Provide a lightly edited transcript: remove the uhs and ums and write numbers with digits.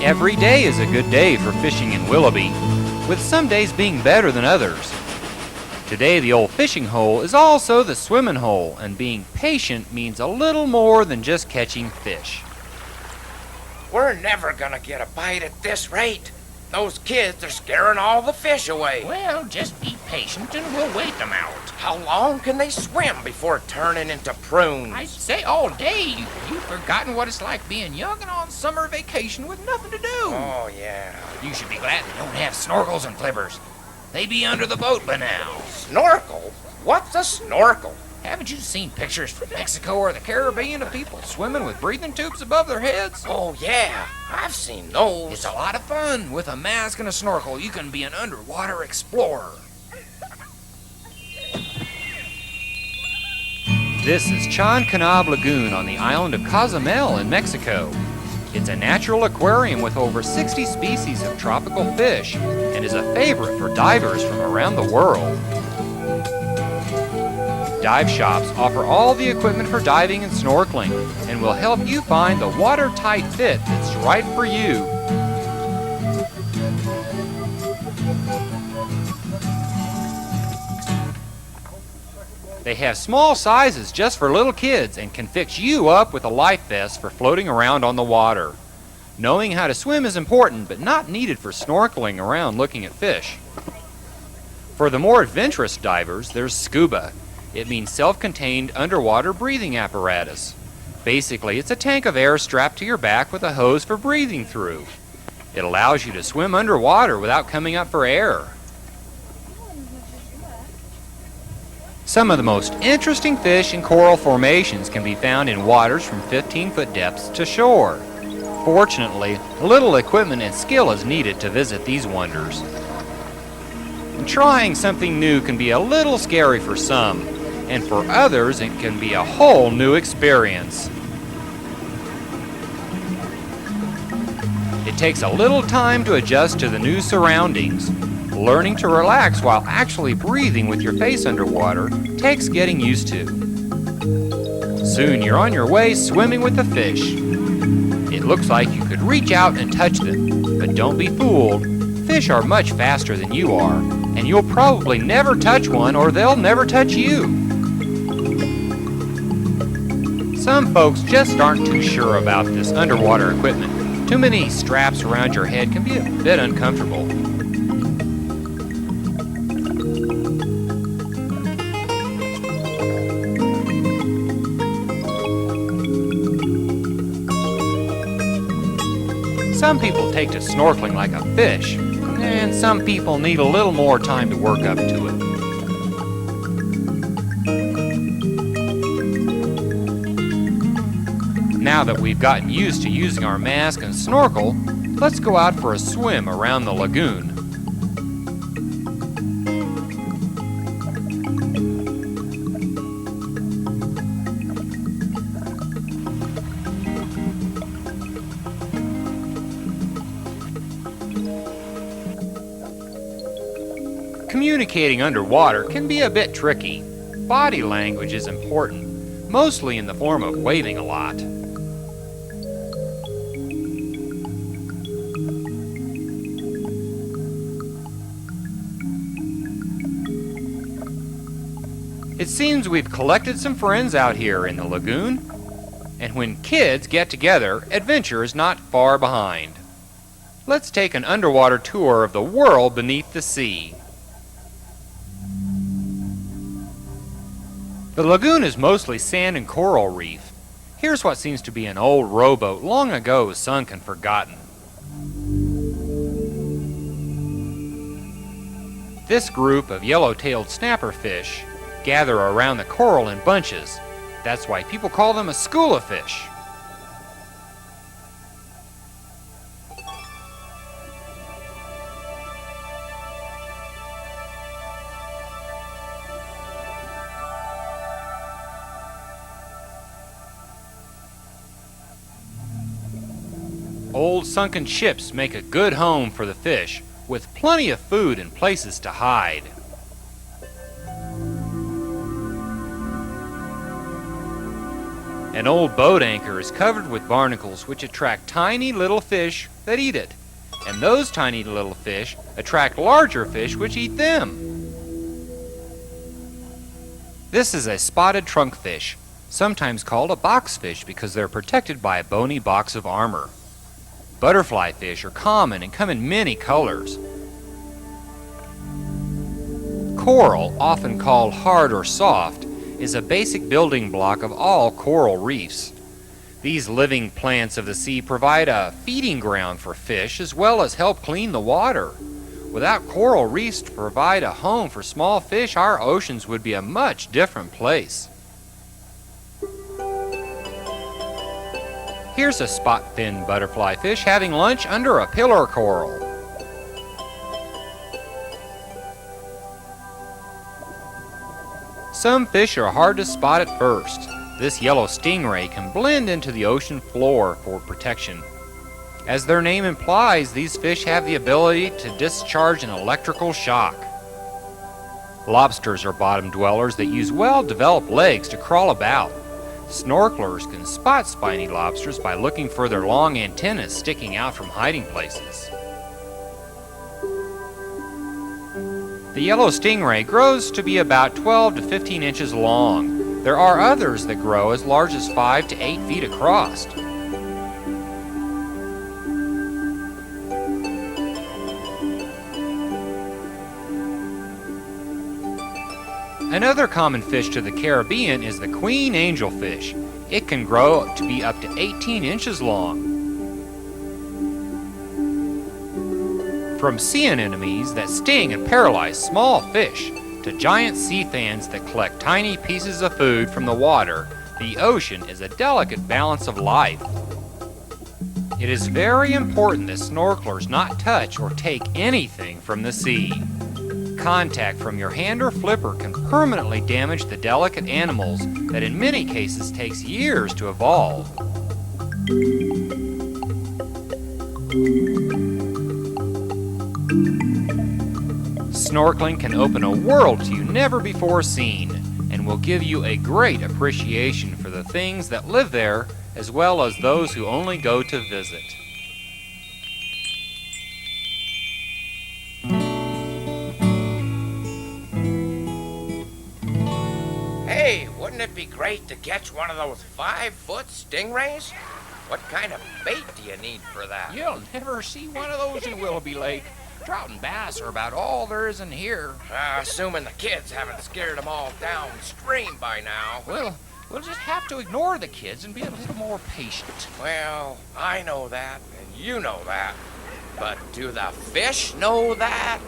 Every day is a good day for fishing in Willoughby, with some days being better than others. Today the old fishing hole is also the swimming hole, and being patient means a little more than just catching fish. We're never gonna get a bite at this rate. Those kids are scaring all the fish away. Well, just be patient and we'll wait them out. How long can they swim before turning into prunes? I'd say all day. You've forgotten what it's like being young and on summer vacation with nothing to do. Oh, yeah. You should be glad they don't have snorkels and flippers. They be under the boat by now. Snorkel? What's a snorkel? Haven't you seen pictures from Mexico or the Caribbean of people swimming with breathing tubes above their heads? Oh, yeah. I've seen those. It's a lot of fun. With a mask and a snorkel, you can be an underwater explorer. This is Channcanab Lagoon on the island of Cozumel in Mexico. It's a natural aquarium with over 60 species of tropical fish and is a favorite for divers from around the world. Dive shops offer all the equipment for diving and snorkeling and will help you find the watertight fit that's right for you. They have small sizes just for little kids and can fix you up with a life vest for floating around on the water. Knowing how to swim is important, but not needed for snorkeling around looking at fish. For the more adventurous divers, there's scuba. It means self-contained underwater breathing apparatus. Basically, it's a tank of air strapped to your back with a hose for breathing through. It allows you to swim underwater without coming up for air. Some of the most interesting fish and coral formations can be found in waters from 15-foot depths to shore. Fortunately, little equipment and skill is needed to visit these wonders. And trying something new can be a little scary for some, and for others it can be a whole new experience. It takes a little time to adjust to the new surroundings. Learning to relax while actually breathing with your face underwater takes getting used to. Soon you're on your way swimming with the fish. It looks like you could reach out and touch them, but don't be fooled. Fish are much faster than you are, and you'll probably never touch one or they'll never touch you. Some folks just aren't too sure about this underwater equipment. Too many straps around your head can be a bit uncomfortable. Some people take to snorkeling like a fish, and some people need a little more time to work up to it. Now that we've gotten used to using our mask and snorkel, let's go out for a swim around the lagoon. Communicating underwater can be a bit tricky. Body language is important, mostly in the form of waving a lot. It seems we've collected some friends out here in the lagoon, and when kids get together, adventure is not far behind. Let's take an underwater tour of the world beneath the sea. The lagoon is mostly sand and coral reef. Here's what seems to be an old rowboat long ago sunk and forgotten. This group of yellow-tailed snapperfish gather around the coral in bunches. That's why people call them a school of fish. Old sunken ships make a good home for the fish, with plenty of food and places to hide. An old boat anchor is covered with barnacles which attract tiny little fish that eat it. And those tiny little fish attract larger fish which eat them. This is a spotted trunkfish, sometimes called a boxfish because they're protected by a bony box of armor. Butterfly fish are common and come in many colors. Coral, often called hard or soft, is a basic building block of all coral reefs. These living plants of the sea provide a feeding ground for fish as well as help clean the water. Without coral reefs to provide a home for small fish, our oceans would be a much different place. Here's a spot-fin butterfly fish having lunch under a pillar coral. Some fish are hard to spot at first. This yellow stingray can blend into the ocean floor for protection. As their name implies, these fish have the ability to discharge an electrical shock. Lobsters are bottom dwellers that use well-developed legs to crawl about. Snorkelers can spot spiny lobsters by looking for their long antennas sticking out from hiding places. The yellow stingray grows to be about 12 to 15 inches long. There are others that grow as large as 5 to 8 feet across. Another common fish to the Caribbean is the queen angelfish. It can grow to be up to 18 inches long. From sea anemones that sting and paralyze small fish to giant sea fans that collect tiny pieces of food from the water, the ocean is a delicate balance of life. It is very important that snorkelers not touch or take anything from the sea. Contact from your hand or flipper can permanently damage the delicate animals that in many cases takes years to evolve. Snorkeling can open a world to you never before seen and will give you a great appreciation for the things that live there as well as those who only go to visit. Hey, wouldn't it be great to catch one of those 5-foot stingrays? What kind of bait do you need for that? You'll never see one of those in Willoughby Lake. Trout and bass are about all there is in here. Assuming the kids haven't scared them all downstream by now. Well, we'll just have to ignore the kids and be a little more patient. Well, I know that, and you know that. But do the fish know that?